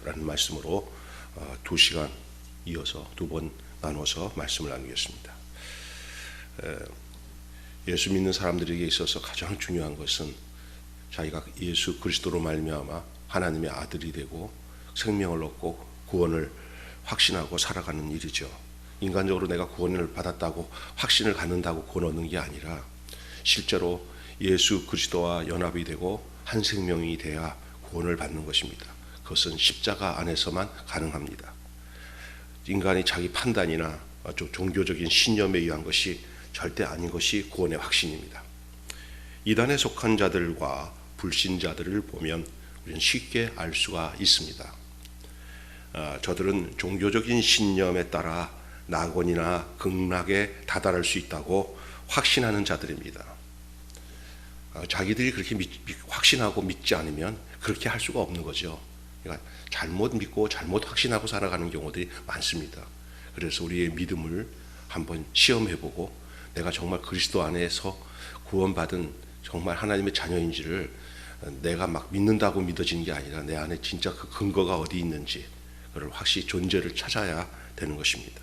라는 말씀으로 2시간 이어서 2번 나눠서 말씀을 나누겠습니다. 예수 믿는 사람들에게 있어서 가장 중요한 것은 자기가 예수 그리스도로 말미암아 하나님의 아들이 되고 생명을 얻고 구원을 확신하고 살아가는 일이죠. 인간적으로 내가 구원을 받았다고 확신을 갖는다고 구원 얻는 게 아니라 실제로 예수 그리스도와 연합이 되고 한 생명이 돼야 구원을 받는 것입니다. 그것은 십자가 안에서만 가능합니다. 인간이 자기 판단이나 종교적인 신념에 의한 것이 절대 아닌 것이 구원의 확신입니다. 이단에 속한 자들과 불신자들을 보면 우리는 쉽게 알 수가 있습니다. 저들은 종교적인 신념에 따라 낙원이나 극락에 다다를 수 있다고 확신하는 자들입니다. 자기들이 그렇게 확신하고 믿지 않으면 그렇게 할 수가 없는 거죠. 그러니까 잘못 믿고 잘못 확신하고 살아가는 경우들이 많습니다. 그래서 우리의 믿음을 한번 시험해보고 내가 정말 그리스도 안에서 구원받은 정말 하나님의 자녀인지를 내가 막 믿는다고 믿어지는 게 아니라 내 안에 진짜 그 근거가 어디 있는지 그걸 확실히 존재를 찾아야 되는 것입니다.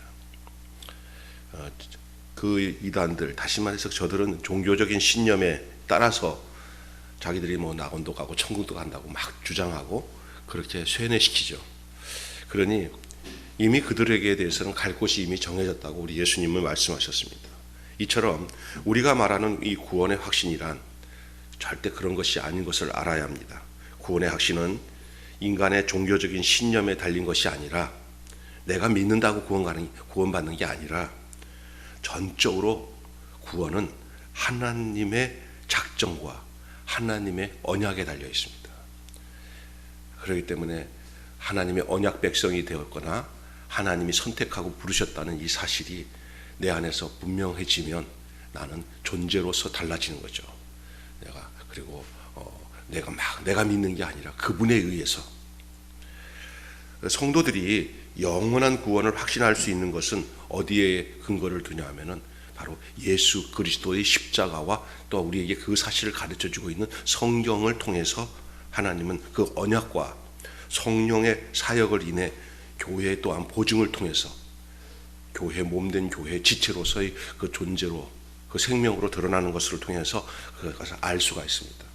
그 이단들, 다시 말해서 저들은 종교적인 신념에 따라서 자기들이 뭐 낙원도 가고 천국도 간다고 막 주장하고 그렇게 쇠뇌시키죠. 그러니 이미 그들에게 대해서는 갈 곳이 이미 정해졌다고 우리 예수님은 말씀하셨습니다. 이처럼 우리가 말하는 이 구원의 확신이란 절대 그런 것이 아닌 것을 알아야 합니다. 구원의 확신은 인간의 종교적인 신념에 달린 것이 아니라 내가 믿는다고 구원받는 게 아니라 전적으로 구원은 하나님의 작정과 하나님의 언약에 달려 있습니다. 그렇기 때문에 하나님의 언약 백성이 되었거나 하나님이 선택하고 부르셨다는 이 사실이 내 안에서 분명해지면 나는 존재로서 달라지는 거죠. 그리고 내가 믿는 게 아니라 그분에 의해서. 성도들이 영원한 구원을 확신할 수 있는 것은 어디에 근거를 두냐 하면은 바로 예수 그리스도의 십자가와 또 우리에게 그 사실을 가르쳐주고 있는 성경을 통해서 하나님은 그 언약과 성령의 사역을 인해 교회 또한 보증을 통해서 교회 몸된 교회 지체로서의 그 존재로 그 생명으로 드러나는 것을 통해서 그것을 알 수가 있습니다.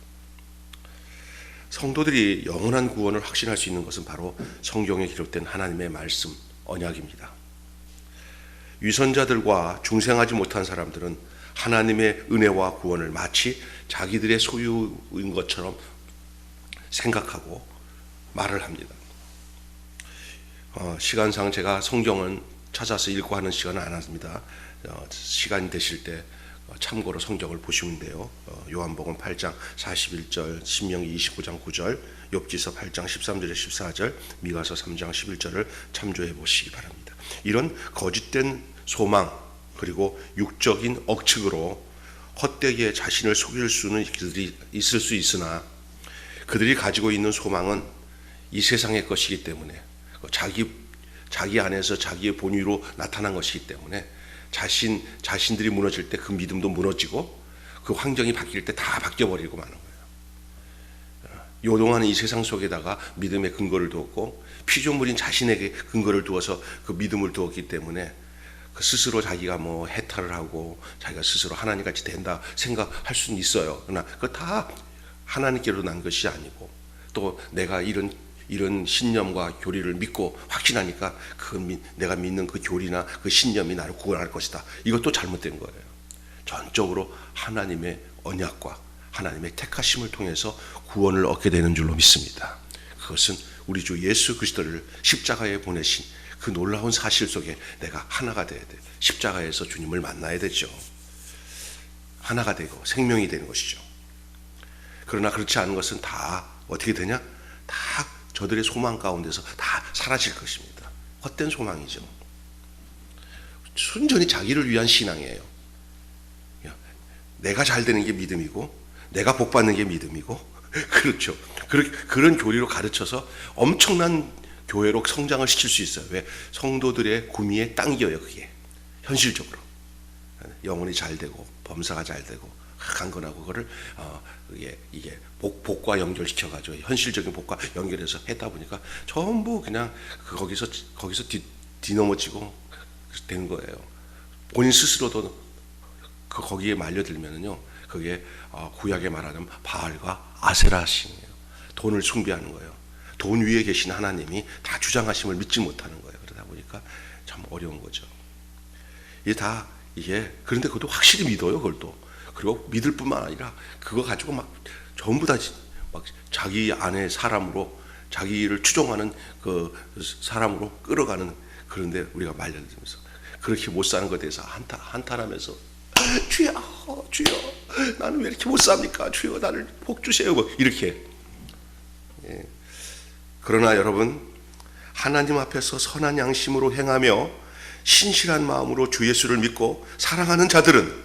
성도들이 영원한 구원을 확신할 수 있는 것은 바로 성경에 기록된 하나님의 말씀, 언약입니다. 위선자들과 중생하지 못한 사람들은 하나님의 은혜와 구원을 마치 자기들의 소유인 것처럼 생각하고 말을 합니다. 시간상 제가 성경은 찾아서 읽고 하는 시간은 안 합니다. 시간이 되실 때 참고로 성경을 보시면 돼요. 요한복음 8장 41절, 신명기 29장 9절, 욥기서 8장 13절에 14절, 미가서 3장 11절을 참조해 보시기 바랍니다. 이런 거짓된 소망 그리고 육적인 억측으로 헛되게 자신을 속일 수는 그들이 있을 수 있으나 그들이 가지고 있는 소망은 이 세상의 것이기 때문에 자기 안에서 자기의 본위로 나타난 것이기 때문에 자신들이 무너질 때 그 믿음도 무너지고 그 환경이 바뀔 때 다 바뀌어버리고 마는 거예요. 요동하는 이 세상 속에다가 믿음의 근거를 두었고 피조물인 자신에게 근거를 두어서 그 믿음을 두었기 때문에 그 스스로 자기가 뭐 해탈을 하고 자기가 스스로 하나님같이 된다 생각할 수는 있어요. 그러나 그거 다 하나님께로 난 것이 아니고 또 내가 이런 신념과 교리를 믿고 확신하니까 내가 믿는 그 교리나 그 신념이 나를 구원할 것이다. 이것도 잘못된 거예요. 전적으로 하나님의 언약과 하나님의 택하심을 통해서 구원을 얻게 되는 줄로 믿습니다. 그것은 우리 주 예수 그리스도를 십자가에 보내신 그 놀라운 사실 속에 내가 하나가 돼야 돼요. 십자가에서 주님을 만나야 되죠. 하나가 되고 생명이 되는 것이죠. 그러나 그렇지 않은 것은 다 어떻게 되냐? 다 저들의 소망 가운데서 다 사라질 것입니다. 헛된 소망이죠. 순전히 자기를 위한 신앙이에요. 내가 잘 되는 게 믿음이고 내가 복 받는 게 믿음이고 그렇죠. 그런 교리로 가르쳐서 엄청난 교회로 성장을 시킬 수 있어요. 왜? 성도들의 구미의 땅이에요. 그게 현실적으로 영혼이 잘 되고 범사가 잘 되고 강건하고 그거를 이게 복과 연결시켜가지고 현실적인 복과 연결해서 했다 보니까 전부 그냥 거기서 뒤넘어지고 되는 거예요. 본인 스스로도 거기에 말려들면은요, 그게 구약에 말하는 바알과 아세라 신이에요. 돈을 숭배하는 거예요. 돈 위에 계신 하나님이 다 주장하심을 믿지 못하는 거예요. 그러다 보니까 참 어려운 거죠. 그런데 그것도 확실히 믿어요, 그걸 또. 그리고 믿을 뿐만 아니라 그거 가지고 막 전부 다 막 자기 안에 사람으로, 자기를 추종하는 그 사람으로 끌어가는, 그런데 우리가 말려들면서 그렇게 못 사는 것에 대해서 한탄하면서 주여, 주여, 나는 왜 이렇게 못 삽니까? 주여, 나를 복 주세요. 뭐 이렇게. 그러나 여러분, 하나님 앞에서 선한 양심으로 행하며 신실한 마음으로 주 예수를 믿고 사랑하는 자들은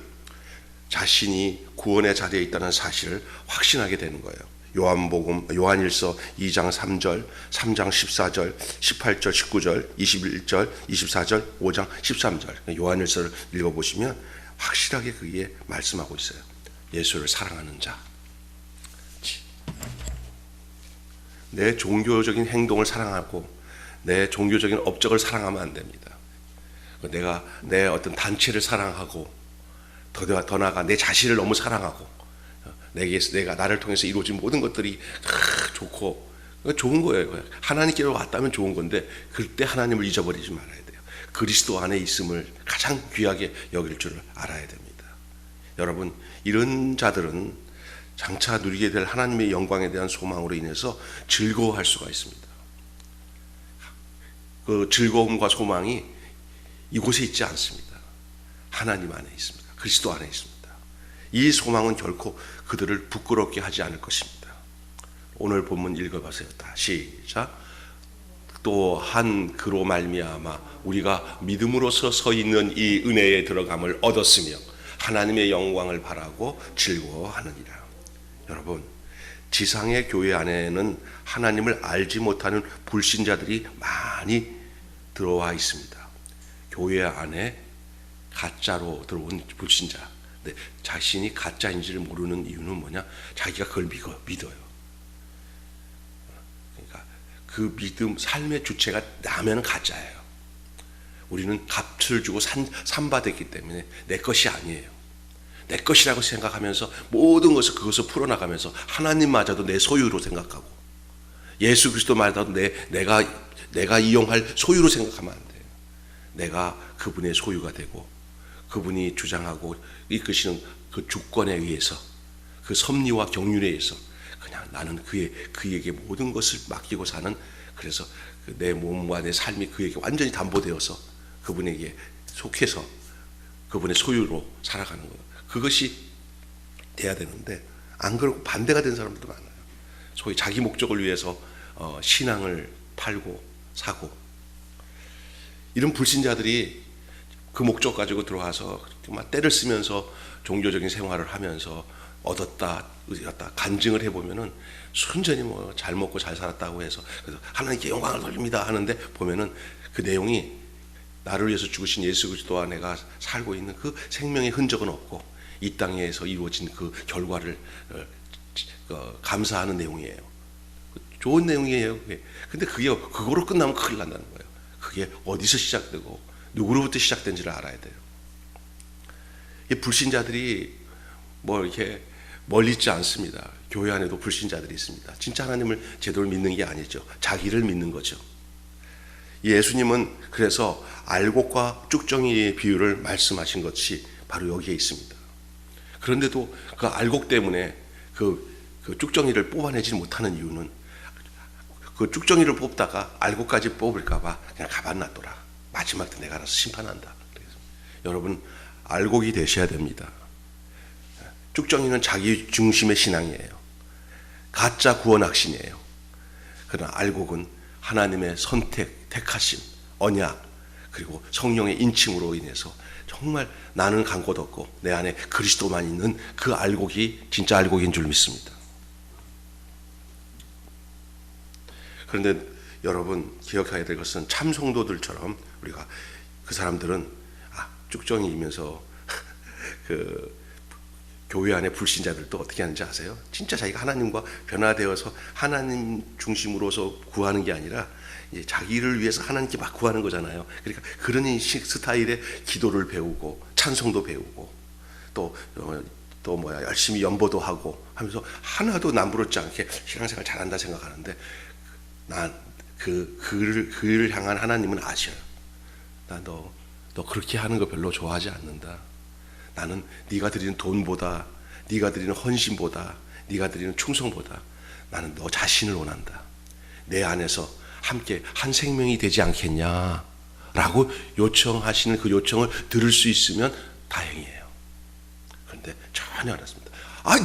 자신이 구원의 자리에 있다는 사실을 확신하게 되는 거예요. 요한일서 2장 3절, 3장 14절, 18절, 19절, 21절, 24절, 5장 13절. 요한일서를 읽어보시면 확실하게 그게 말씀하고 있어요. 예수를 사랑하는 자. 내 종교적인 행동을 사랑하고 내 종교적인 업적을 사랑하면 안 됩니다. 내가 내 어떤 단체를 사랑하고 더 나아가 내 자신을 너무 사랑하고 내가 나를 통해서 이루어진 모든 것들이 좋고 좋은 거예요. 하나님께로 왔다면 좋은 건데 그때 하나님을 잊어버리지 말아야 돼요. 그리스도 안에 있음을 가장 귀하게 여길 줄을 알아야 됩니다. 여러분, 이런 자들은 장차 누리게 될 하나님의 영광에 대한 소망으로 인해서 즐거워할 수가 있습니다. 그 즐거움과 소망이 이곳에 있지 않습니다. 하나님 안에 있습니다. 그리스도 안에 있습니다. 이 소망은 결코 그들을 부끄럽게 하지 않을 것입니다. 오늘 본문 읽어보세요. 다 시작. 또 한 그로 말미암아 우리가 믿음으로서 서 있는 이 은혜에 들어감을 얻었으며 하나님의 영광을 바라고 즐거워하느니라. 여러분, 지상의 교회 안에는 하나님을 알지 못하는 불신자들이 많이 들어와 있습니다. 교회 안에 가짜로 들어온 불신자. 근데 자신이 가짜인지를 모르는 이유는 뭐냐? 자기가 그걸 믿어요. 그러니까 그 믿음, 삶의 주체가 나면 가짜예요. 우리는 값을 주고 산받았기 때문에 내 것이 아니에요. 내 것이라고 생각하면서 모든 것을 그것을 풀어나가면서 하나님마저도 내 소유로 생각하고 예수 그리스도마저도 내가 이용할 소유로 생각하면 안 돼요. 내가 그분의 소유가 되고 그분이 주장하고 이끄시는 그 주권에 의해서 그 섭리와 경륜에 의해서 그냥 나는 그에게 모든 것을 맡기고 사는, 그래서 내 몸과 내 삶이 그에게 완전히 담보되어서 그분에게 속해서 그분의 소유로 살아가는 거예요. 그것이 돼야 되는데 안 그러고 반대가 된 사람들도 많아요. 소위 자기 목적을 위해서 신앙을 팔고 사고, 이런 불신자들이 그 목적 가지고 들어와서 정말 때를 쓰면서 종교적인 생활을 하면서 얻었다 얻었다 간증을 해보면은 순전히 뭐 잘 먹고 잘 살았다고 해서 그래서 하나님께 영광을 돌립니다 하는데 보면은 그 내용이 나를 위해서 죽으신 예수 그리스도와 내가 살고 있는 그 생명의 흔적은 없고 이 땅에서 이루어진 그 결과를 감사하는 내용이에요. 좋은 내용이에요. 근데 그게 그거로 끝나면 큰일 난다는 거예요. 그게 어디서 시작되고 누구로부터 시작된지를 알아야 돼요. 이 불신자들이 뭐 이렇게 멀리 있지 않습니다. 교회 안에도 불신자들이 있습니다. 진짜 하나님을 제대로 믿는 게 아니죠. 자기를 믿는 거죠. 예수님은 그래서 알곡과 쭉정이의 비유를 말씀하신 것이 바로 여기에 있습니다. 그런데도 그 알곡 때문에 그 쭉정이를 뽑아내지 못하는 이유는 그 쭉정이를 뽑다가 알곡까지 뽑을까봐 그냥 가만 놔둬라. 마지막 때 내가 알아서 심판한다. 여러분, 알곡이 되셔야 됩니다. 쭉정이는 자기 중심의 신앙이에요. 가짜 구원학신이에요. 그러나 알곡은 하나님의 선택, 택하심, 언약, 그리고 성령의 인침으로 인해서 정말 나는 간 곳 없고 내 안에 그리스도만 있는 그 알곡이 진짜 알곡인 줄 믿습니다. 그런데 여러분 기억해야 될 것은 참 성도들처럼 우리가 그 사람들은 쭉정이면서 교회 안에 불신자들도 어떻게 하는지 아세요? 진짜 자기가 하나님과 변화되어서 하나님 중심으로서 구하는 게 아니라 이제 자기를 위해서 하나님께 막 구하는 거잖아요. 그러니까 그런 스타일의 기도를 배우고 찬송도 배우고 또 열심히 연보도 하고 하면서 하나도 남부럽지 않게 신앙생활 잘한다 생각하는데 난 그를 향한 하나님은 아셔요. 나 너 그렇게 하는 거 별로 좋아하지 않는다. 나는 네가 드리는 돈보다, 네가 드리는 헌신보다, 네가 드리는 충성보다 나는 너 자신을 원한다. 내 안에서 함께 한 생명이 되지 않겠냐 라고 요청하시는 그 요청을 들을 수 있으면 다행이에요. 그런데 전혀 안 했습니다.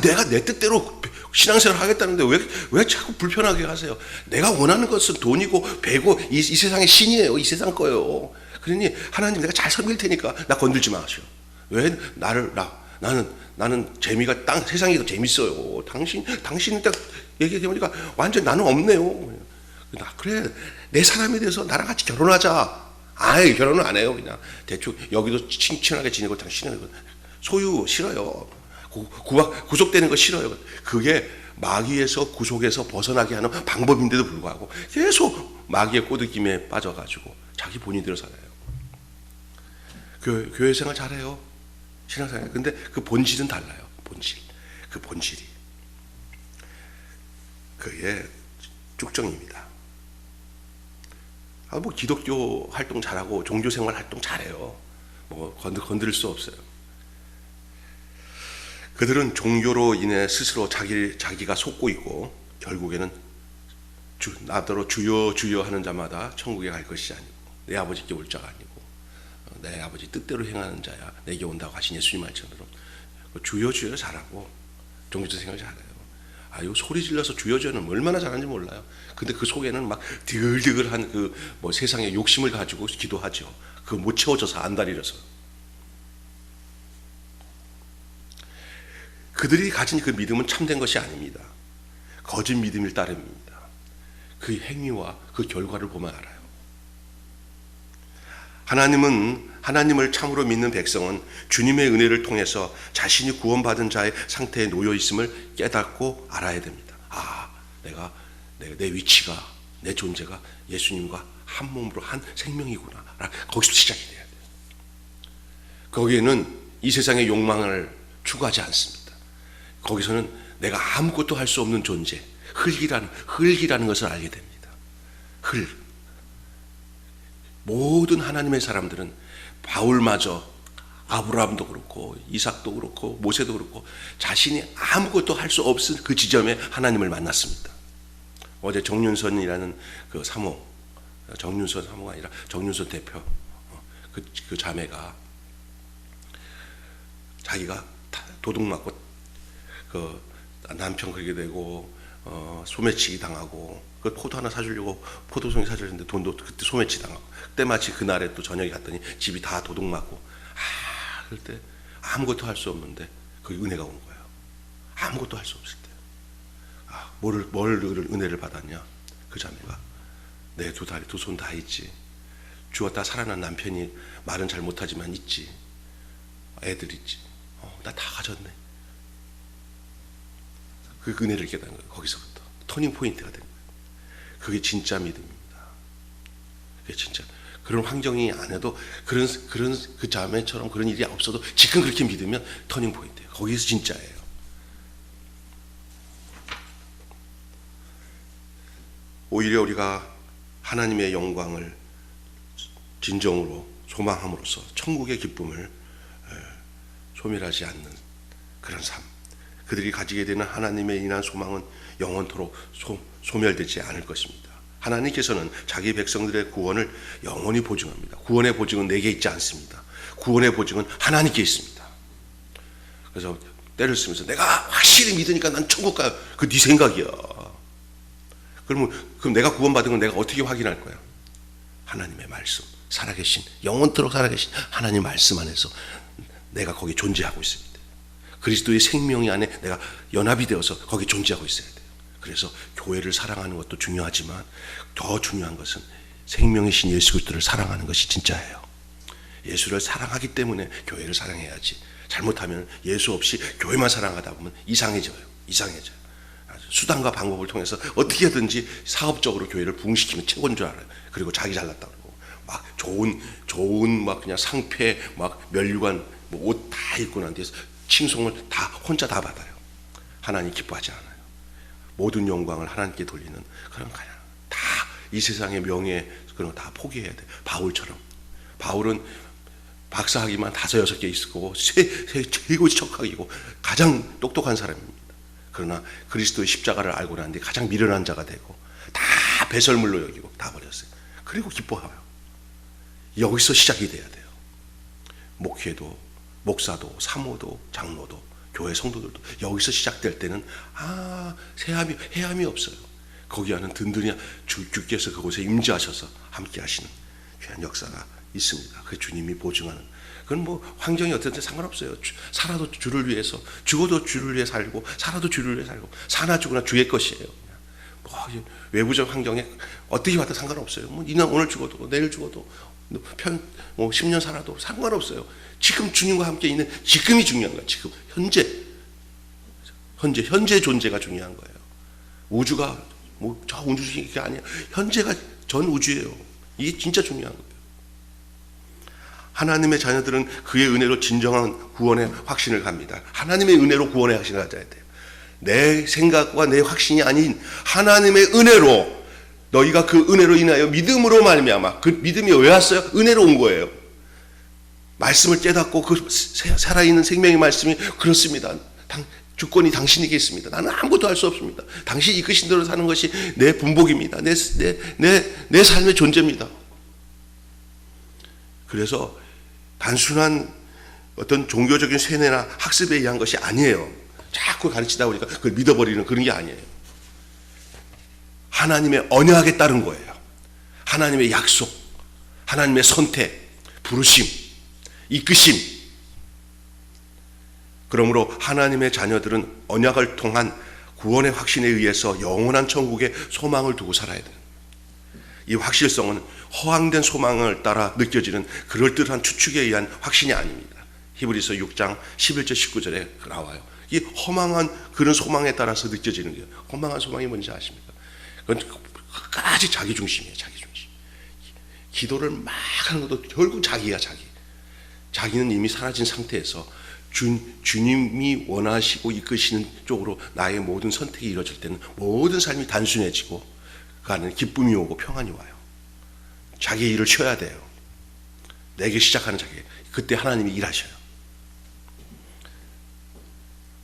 내가 내 뜻대로 신앙생활 하겠다는데 왜 자꾸 불편하게 하세요? 내가 원하는 것은 돈이고 배고 이 세상의 신이에요. 이 세상 거예요. 그러니 하나님 내가 잘 섬길 테니까 나 건들지 마시오. 왜 나는 재미가 세상이 더 재밌어요. 당신이 딱 얘기해보니까 완전 나는 없네요. 그래 내 사람이 돼서 나랑 같이 결혼하자. 결혼은 안 해요. 그냥 대충 여기도 친하게 지내고 당신은 소유 싫어요. 구속되는 거 싫어요. 그게 마귀에서 구속에서 벗어나게 하는 방법인데도 불구하고 계속 마귀의 꼬드김에 빠져가지고 자기 본인대로 살아요. 교회 생활 잘해요. 신앙생활. 근데 그 본질은 달라요. 그 본질이. 그게 쭉정입니다. 기독교 활동 잘하고 종교생활 활동 잘해요. 건드릴 수 없어요. 그들은 종교로 인해 스스로 자기가 속고 있고 결국에는 나더러 주여 주여 하는 자마다 천국에 갈 것이 아니고 내 아버지께 올 자가 아니고 내 아버지 뜻대로 행하는 자야 내게 온다고 하신 예수님 말씀처럼 주여 주여 잘하고 종교 생활 잘해요. 요 소리 질러서 주여 주여는 얼마나 잘하는지 몰라요. 근데 그 속에는 막 디글디글한 세상의 욕심을 가지고 기도하죠. 그거 못 채워져서 안달이라서. 그들이 가진 그 믿음은 참된 것이 아닙니다. 거짓 믿음일 따름입니다. 그 행위와 그 결과를 보면 알아요. 하나님을 참으로 믿는 백성은 주님의 은혜를 통해서 자신이 구원받은 자의 상태에 놓여 있음을 깨닫고 알아야 됩니다. 내가 내 위치가, 내 존재가 예수님과 한 몸으로 한 생명이구나. 거기서 시작이 돼야 돼요. 거기에는 이 세상의 욕망을 추구하지 않습니다. 거기서는 내가 아무것도 할 수 없는 존재, 흙이라는 것을 알게 됩니다. 모든 하나님의 사람들은 바울마저 아브라함도 그렇고 이삭도 그렇고 모세도 그렇고 자신이 아무것도 할 수 없은 그 지점에 하나님을 만났습니다. 어제 정윤선이라는 그 사모가 아니라 정윤선 대표 그 자매가 자기가 도둑 맞고 그 남편 그렇게 되고 소매치기 당하고 그 포도 하나 사주려고 포도송이 사주려는데 돈도 그때 소매치기 당하고 그때 마치 그날에 또 저녁에 갔더니 집이 다 도둑 맞고 그럴 때 아무것도 할 수 없는데 그 은혜가 온 거예요. 아무것도 할 수 없을 때 뭘 은혜를 받았냐? 그 자매가 내 두 다리 두 손 다 있지. 죽었다 살아난 남편이 말은 잘 못하지만 있지. 애들 있지. 나 다 가졌네. 그 은혜를 깨닫는 거예요. 거기서부터 터닝 포인트가 된 거예요. 그게 진짜 믿음입니다. 그게 진짜 그런 환경이 안 해도 그런 그 자매처럼 그런 일이 없어도 지금 그렇게 믿으면 터닝 포인트예요. 거기서 진짜예요. 오히려 우리가 하나님의 영광을 진정으로 소망함으로써 천국의 기쁨을 소멸하지 않는 그런 삶. 그들이 가지게 되는 하나님에 인한 소망은 영원토록 소멸되지 않을 것입니다. 하나님께서는 자기 백성들의 구원을 영원히 보증합니다. 구원의 보증은 내게 있지 않습니다. 구원의 보증은 하나님께 있습니다. 그래서 때를 쓰면서 내가 확실히 믿으니까 난 천국 가요. 그 네 생각이야. 그럼 내가 구원받은 건 내가 어떻게 확인할 거야? 하나님의 말씀, 살아계신 영원토록 살아계신 하나님 말씀 안에서 내가 거기 존재하고 있습니다. 그리스도의 생명이 안에 내가 연합이 되어서 거기 존재하고 있어야 돼요. 그래서 교회를 사랑하는 것도 중요하지만 더 중요한 것은 생명이신 예수 그리스도를 사랑하는 것이 진짜예요. 예수를 사랑하기 때문에 교회를 사랑해야지. 잘못하면 예수 없이 교회만 사랑하다 보면 이상해져요. 수단과 방법을 통해서 어떻게든지 사업적으로 교회를 부흥시키면 최고인 줄 알아요. 그리고 자기 잘났다 그러고 막 좋은 막 그냥 상패 막 면류관 뭐 옷 다 입고 난 뒤에서 칭송을 다 혼자 다 받아요. 하나님 기뻐하지 않아요. 모든 영광을 하나님께 돌리는 그런 그냥 다 이 세상의 명예 그런 거 다 포기해야 돼요. 바울은 박사학위만 5, 6개 있을 거고 최고 척학이고 가장 똑똑한 사람입니다. 그러나 그리스도의 십자가를 알고 난 뒤 가장 미련한 자가 되고 다 배설물로 여기고 다 버렸어요. 그리고 기뻐해요. 여기서 시작이 돼야 돼요. 목회도 목사도 사모도 장로도 교회 성도들도 여기서 시작될 때는 해함이 없어요. 거기 안은 든든히 주께서 그곳에 임재하셔서 함께 하시는 귀한 역사가 있습니다. 그 주님이 보증하는. 그건 뭐 환경이 어떻든 상관없어요. 살아도 주를 위해서, 죽어도 주를 위해 살고, 살아도 주를 위해 살고, 사나 죽으나 주의 것이에요. 뭐 외부적 환경에 어떻게 와도 상관없어요. 뭐 오늘 죽어도 내일 죽어도 10년 살아도 상관없어요. 지금 주님과 함께 있는 지금이 중요한 거예요. 지금 현재 존재가 중요한 거예요. 우주가 뭐 저 우주식이 아니에요. 현재가 전 우주예요. 이게 진짜 중요한 거예요. 하나님의 자녀들은 그의 은혜로 진정한 구원의 확신을 갑니다. 하나님의 은혜로 구원의 확신을 가져야 돼요. 내 생각과 내 확신이 아닌 하나님의 은혜로 너희가 그 은혜로 인하여 믿음으로 말미암아. 그 믿음이 왜 왔어요? 은혜로 온 거예요. 말씀을 깨닫고 그 살아있는 생명의 말씀이 그렇습니다. 주권이 당신에게 있습니다. 나는 아무것도 할 수 없습니다. 당신이 이끄신 대로 사는 것이 내 분복입니다. 내 삶의 존재입니다. 그래서 단순한 어떤 종교적인 세뇌나 학습에 의한 것이 아니에요. 자꾸 가르치다 보니까 그걸 믿어버리는 그런 게 아니에요. 하나님의 언약에 따른 거예요. 하나님의 약속, 하나님의 선택, 부르심, 이끄심. 그러므로 하나님의 자녀들은 언약을 통한 구원의 확신에 의해서 영원한 천국에 소망을 두고 살아야 돼요. 이 확실성은 허황된 소망을 따라 느껴지는 그럴듯한 추측에 의한 확신이 아닙니다. 히브리서 6장 11절 19절에 나와요. 이 허망한 그런 소망에 따라서 느껴지는 거예요. 허망한 소망이 뭔지 아십니까? 그건 끝까지 자기 중심이에요. 자기 중심. 기도를 막 하는 것도 결국 자기야 자기. 자기는 이미 사라진 상태에서 주님이 원하시고 이끄시는 쪽으로 나의 모든 선택이 이루어질 때는 모든 삶이 단순해지고 그 안에 기쁨이 오고 평안이 와요. 자기 일을 쉬어야 돼요. 내게 시작하는 자기. 그때 하나님이 일하셔요.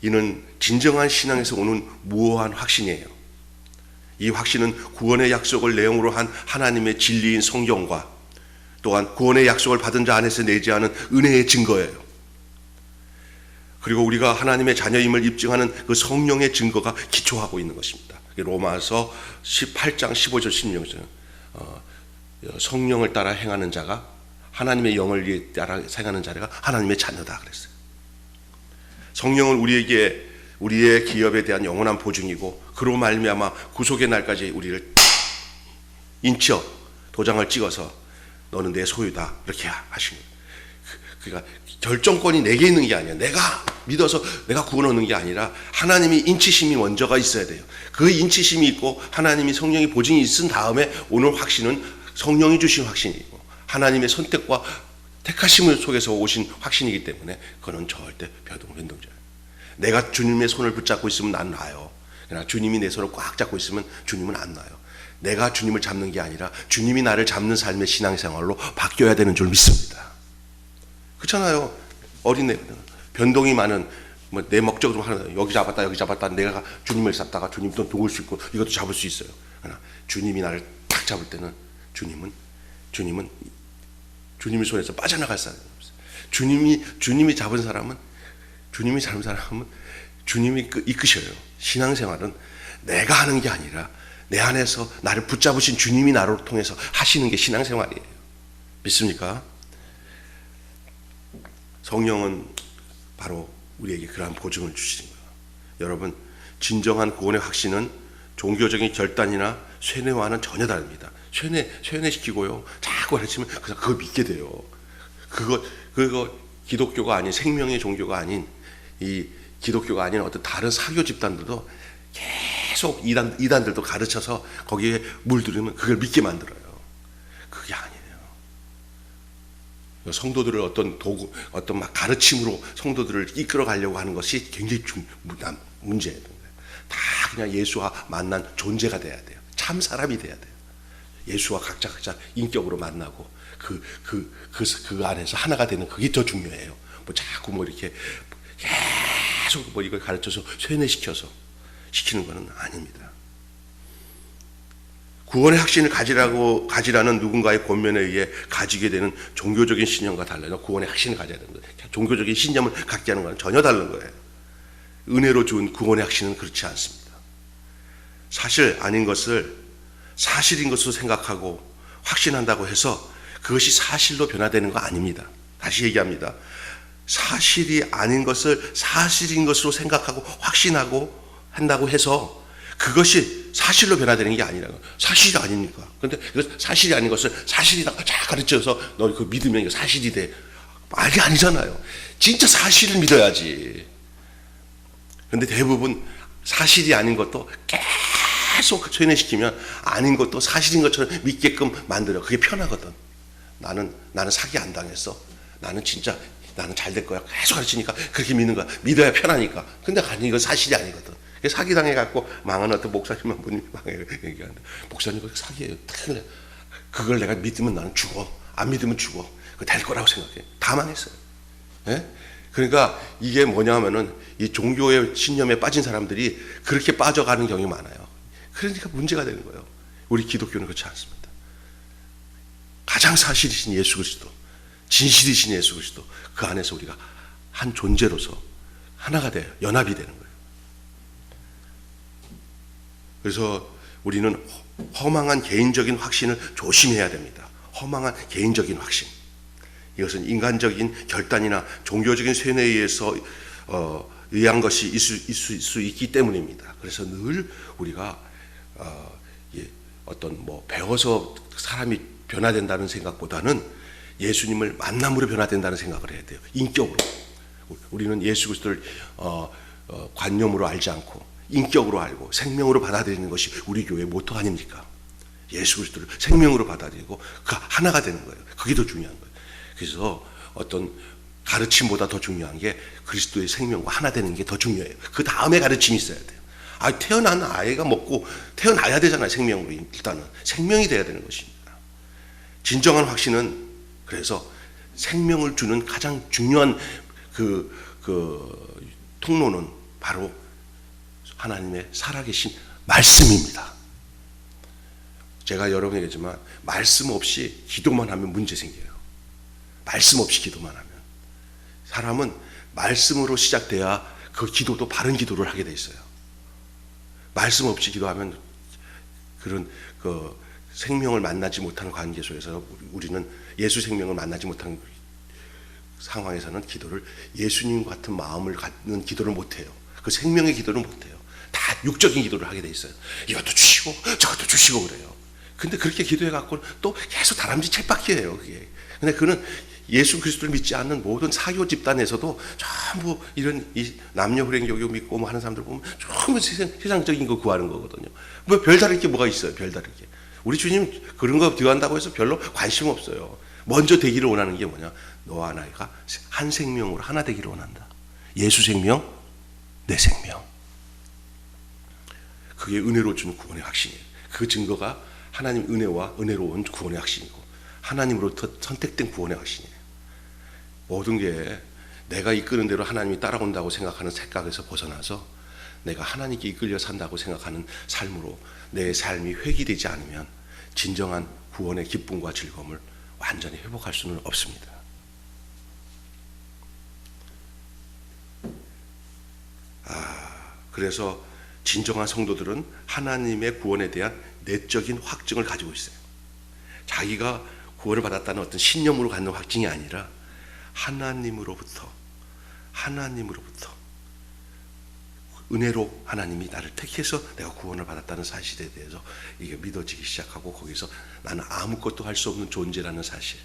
이는 진정한 신앙에서 오는 무오한 확신이에요. 이 확신은 구원의 약속을 내용으로 한 하나님의 진리인 성경과 또한 구원의 약속을 받은 자 안에서 내재하는 은혜의 증거예요. 그리고 우리가 하나님의 자녀임을 입증하는 그 성령의 증거가 기초하고 있는 것입니다. 로마서 18장 15절 16절 성령을 따라 행하는 자가 하나님의 영을 따라 행하는 자가 하나님의 자녀다 그랬어요. 성령은 우리의 기업에 대한 영원한 보증이고 그로 말미암아 구속의 날까지 우리를 인쳐 도장을 찍어서 너는 내 소유다 이렇게 하시는 거예요. 그러니까 결정권이 내게 있는 게 아니야. 내가 믿어서 내가 구원 얻는 게 아니라 하나님이 인치심이 먼저가 있어야 돼요. 그 인치심이 있고 하나님이 성령의 보증이 있은 다음에 오늘 확신은 성령이 주신 확신이고 하나님의 선택과 택하심을 속에서 오신 확신이기 때문에 그건 절대 변동자예요. 내가 주님의 손을 붙잡고 있으면 난 놔요. 그러나 주님이 내 손을 꽉 잡고 있으면 주님은 안 놔요. 내가 주님을 잡는 게 아니라 주님이 나를 잡는 삶의 신앙생활로 바뀌어야 되는 줄 믿습니다. 그렇잖아요. 어린애 변동이 많은 내 목적으로 하는 여기 잡았다 내가 주님을 잡다가 주님도 도울 수 있고 이것도 잡을 수 있어요. 그러나 주님이 나를 딱 잡을 때는 주님은 주님의 손에서 빠져나갈 사람이 없어요. 주님이 잡은 사람은 주님이 이끄셔요. 신앙생활은 내가 하는 게 아니라 내 안에서 나를 붙잡으신 주님이 나를 통해서 하시는 게 신앙생활이에요. 믿습니까? 성령은 바로 우리에게 그러한 보증을 주시는 거예요. 여러분, 진정한 구원의 확신은 종교적인 결단이나 쇠뇌와는 전혀 다릅니다. 쇠뇌시키고요. 자꾸 가르치면 그거 믿게 돼요. 그거 기독교가 아닌 생명의 종교가 아닌 이 기독교가 아닌 어떤 다른 사교 집단들도 계속 이단들도 가르쳐서 거기에 물들이면 그걸 믿게 만들어요. 그게 아니에요. 성도들을 어떤 도구, 어떤 막 가르침으로 성도들을 이끌어 가려고 하는 것이 굉장히 문제예요. 다 그냥 예수와 만난 존재가 돼야 돼요. 참 사람이 돼야 돼요. 예수와 각자 인격으로 만나고 그 안에서 하나가 되는 그게 더 중요해요. 뭐 자꾸 뭐 이렇게 계속 뭐 이걸 가르쳐서 세뇌시켜서 시키는 것은 아닙니다. 구원의 확신을 가지라는 누군가의 권면에 의해 가지게 되는 종교적인 신념과 달라요. 구원의 확신을 가져야 되는 거예요. 종교적인 신념을 갖게 하는 건 전혀 다른 거예요. 은혜로 준 구원의 확신은 그렇지 않습니다. 사실 아닌 것을 사실인 것으로 생각하고 확신한다고 해서 그것이 사실로 변화되는 거 아닙니다. 다시 얘기합니다. 사실이 아닌 것을 사실인 것으로 생각하고 확신하고 한다고 해서 그것이 사실로 변화되는 게 아니라고. 사실이 아닙니까? 그런데 사실이 아닌 것을 사실이다 잘 가르쳐서 너 그 믿으면 이거 사실이 돼. 말이 아니잖아요. 진짜 사실을 믿어야지. 그런데 대부분 사실이 아닌 것도 계속 세뇌시키면 아닌 것도 사실인 것처럼 믿게끔 만들어. 그게 편하거든. 나는 사기 안 당했어. 나는 잘 될 거야. 계속 가르치니까 그렇게 믿는 거야. 믿어야 편하니까. 근데 아니 이건 사실이 아니거든. 사기 당해갖고 망한 어떤 목사님 한 분이 얘기하는데 목사님 그거 사기예요. 그걸 내가 믿으면 나는 죽어. 안 믿으면 죽어. 그거 될 거라고 생각해. 다 망했어요. 예? 그러니까 이게 뭐냐면은 이 종교의 신념에 빠진 사람들이 그렇게 빠져가는 경우가 많아요. 그러니까 문제가 되는 거예요. 우리 기독교는 그렇지 않습니다. 가장 사실이신 예수 그리스도, 진실이신 예수 그리스도, 그 안에서 우리가 한 존재로서 하나가 돼요. 연합이 되는 거예요. 그래서 우리는 허망한 개인적인 확신을 조심해야 됩니다. 허망한 개인적인 확신. 이것은 인간적인 결단이나 종교적인 세뇌에 의해서 의한 것이 있을 수 있기 때문입니다. 그래서 늘 우리가 어떤 뭐 배워서 사람이 변화된다는 생각보다는 예수님을 만남으로 변화된다는 생각을 해야 돼요. 인격으로. 우리는 예수 그리스도를 관념으로 알지 않고 인격으로 알고 생명으로 받아들이는 것이 우리 교회의 모토 아닙니까? 예수 그리스도를 생명으로 받아들이고 그 하나가 되는 거예요. 그게 더 중요한 거예요. 그래서 어떤 가르침보다 더 중요한 게 그리스도의 생명과 하나 되는 게 더 중요해요. 그 다음에 가르침이 있어야 돼요. 태어난 아이가 먹고 태어나야 되잖아요. 생명으로. 일단은 생명이 돼야 되는 것입니다. 진정한 확신은 그래서 생명을 주는 가장 중요한 그 통로는 바로 하나님의 살아계신 말씀입니다. 제가 여러 번 얘기했지만 말씀 없이 기도만 하면 문제 생겨요. 말씀 없이 기도만 하면 사람은 말씀으로 시작돼야 그 기도도 바른 기도를 하게 돼 있어요. 말씀 없이 기도하면 그런 생명을 만나지 못하는 관계 속에서 우리는 예수 생명을 만나지 못하는 상황에서는 기도를 예수님 같은 마음을 갖는 기도를 못해요. 그 생명의 기도를 못해요. 다 육적인 기도를 하게 돼 있어요. 이것도 주시고 저것도 주시고 그래요. 근데 그렇게 기도해 갖고는 또 계속 다람쥐 쳇바퀴예요. 그게. 근데 그는 예수 그리스도를 믿지 않는 모든 사교 집단에서도 전부 이런 이 남녀 불행교교 믿고 뭐 하는 사람들 보면 전부 세상적인 거 구하는 거거든요. 뭐 별다를 게 뭐가 있어요? 별다를 게. 우리 주님 그런 거 구한다고 해서 별로 관심 없어요. 먼저 되기를 원하는 게 뭐냐? 너와 나가 한 생명으로 하나 되기를 원한다. 예수 생명, 내 생명. 그게 은혜로 주는 구원의 확신이에요. 그 증거가 하나님 은혜와 은혜로운 구원의 확신이고 하나님으로부터 선택된 구원의 확신이에요. 모든 게 내가 이끄는 대로 하나님이 따라온다고 생각하는 생각에서 벗어나서 내가 하나님께 이끌려 산다고 생각하는 삶으로 내 삶이 회귀되지 않으면 진정한 구원의 기쁨과 즐거움을 완전히 회복할 수는 없습니다. 그래서 진정한 성도들은 하나님의 구원에 대한 내적인 확증을 가지고 있어요. 자기가 구원을 받았다는 어떤 신념으로 갖는 확증이 아니라 하나님으로부터 은혜로 하나님이 나를 택해서 내가 구원을 받았다는 사실에 대해서 이게 믿어지기 시작하고 거기서 나는 아무것도 할 수 없는 존재라는 사실,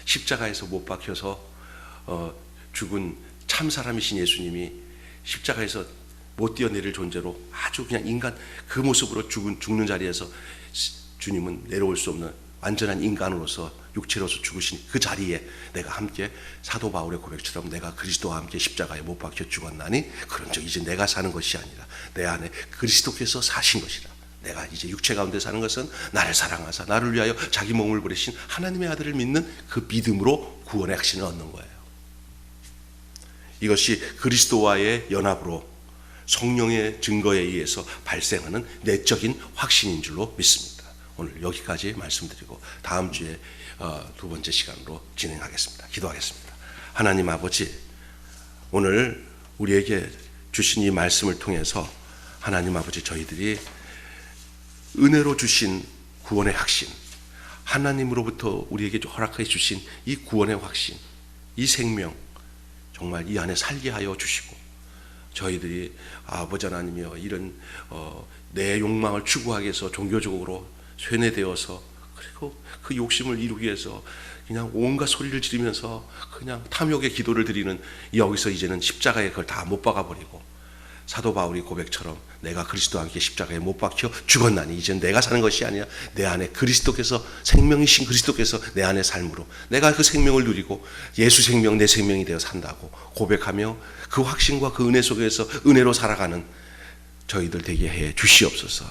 십자가에서 못 박혀서 죽은 참 사람이신 예수님이 십자가에서 못 뛰어내릴 존재로 아주 그냥 인간 그 모습으로 죽는 자리에서 주님은 내려올 수 없는 완전한 인간으로서 육체로서 죽으신 그 자리에 내가 함께 사도 바울의 고백처럼 내가 그리스도와 함께 십자가에 못 박혀 죽었나니 그런즉 이제 내가 사는 것이 아니라 내 안에 그리스도께서 사신 것이라. 내가 이제 육체 가운데 사는 것은 나를 사랑하사 나를 위하여 자기 몸을 버리신 하나님의 아들을 믿는 그 믿음으로 구원의 확신을 얻는 거예요. 이것이 그리스도와의 연합으로 성령의 증거에 의해서 발생하는 내적인 확신인 줄로 믿습니다. 오늘 여기까지 말씀드리고 다음 주에 두 번째 시간으로 진행하겠습니다. 기도하겠습니다. 하나님 아버지, 오늘 우리에게 주신 이 말씀을 통해서 하나님 아버지, 저희들이 은혜로 주신 구원의 확신, 하나님으로부터 우리에게 허락해 주신 이 구원의 확신, 이 생명 정말 이 안에 살게 하여 주시고, 저희들이 아버지 하나님이여 이런 내 욕망을 추구하기 위해서 종교적으로 쇠뇌되어서 그리고 그 욕심을 이루기 위해서 그냥 온갖 소리를 지르면서 그냥 탐욕의 기도를 드리는 여기서 이제는 십자가에 그걸 다 못 박아버리고 사도 바울이 고백처럼 내가 그리스도와 함께 십자가에 못 박혀 죽었나니 이제는 내가 사는 것이 아니라 내 안에 그리스도께서 생명이신 그리스도께서 내 안에 삶으로 내가 그 생명을 누리고 예수 생명 내 생명이 되어 산다고 고백하며 그 확신과 그 은혜 속에서 은혜로 살아가는 저희들 되게 해 주시옵소서.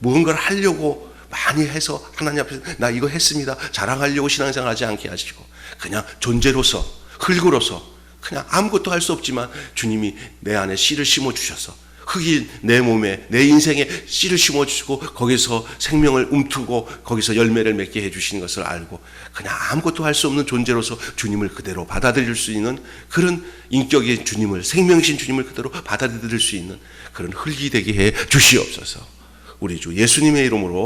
무언가를 하려고 많이 해서 하나님 앞에서 나 이거 했습니다 자랑하려고 신앙생활 하지 않게 하시고 그냥 존재로서 흙으로서 그냥 아무것도 할 수 없지만 주님이 내 안에 씨를 심어주셔서 흙이 내 몸에 내 인생에 씨를 심어주시고 거기서 생명을 움트고 거기서 열매를 맺게 해주시는 것을 알고 그냥 아무것도 할 수 없는 존재로서 주님을 그대로 받아들일 수 있는 그런 인격의 주님을 생명이신 주님을 그대로 받아들일 수 있는 그런 흙이 되게 해 주시옵소서. 우리 주 예수님의 이름으로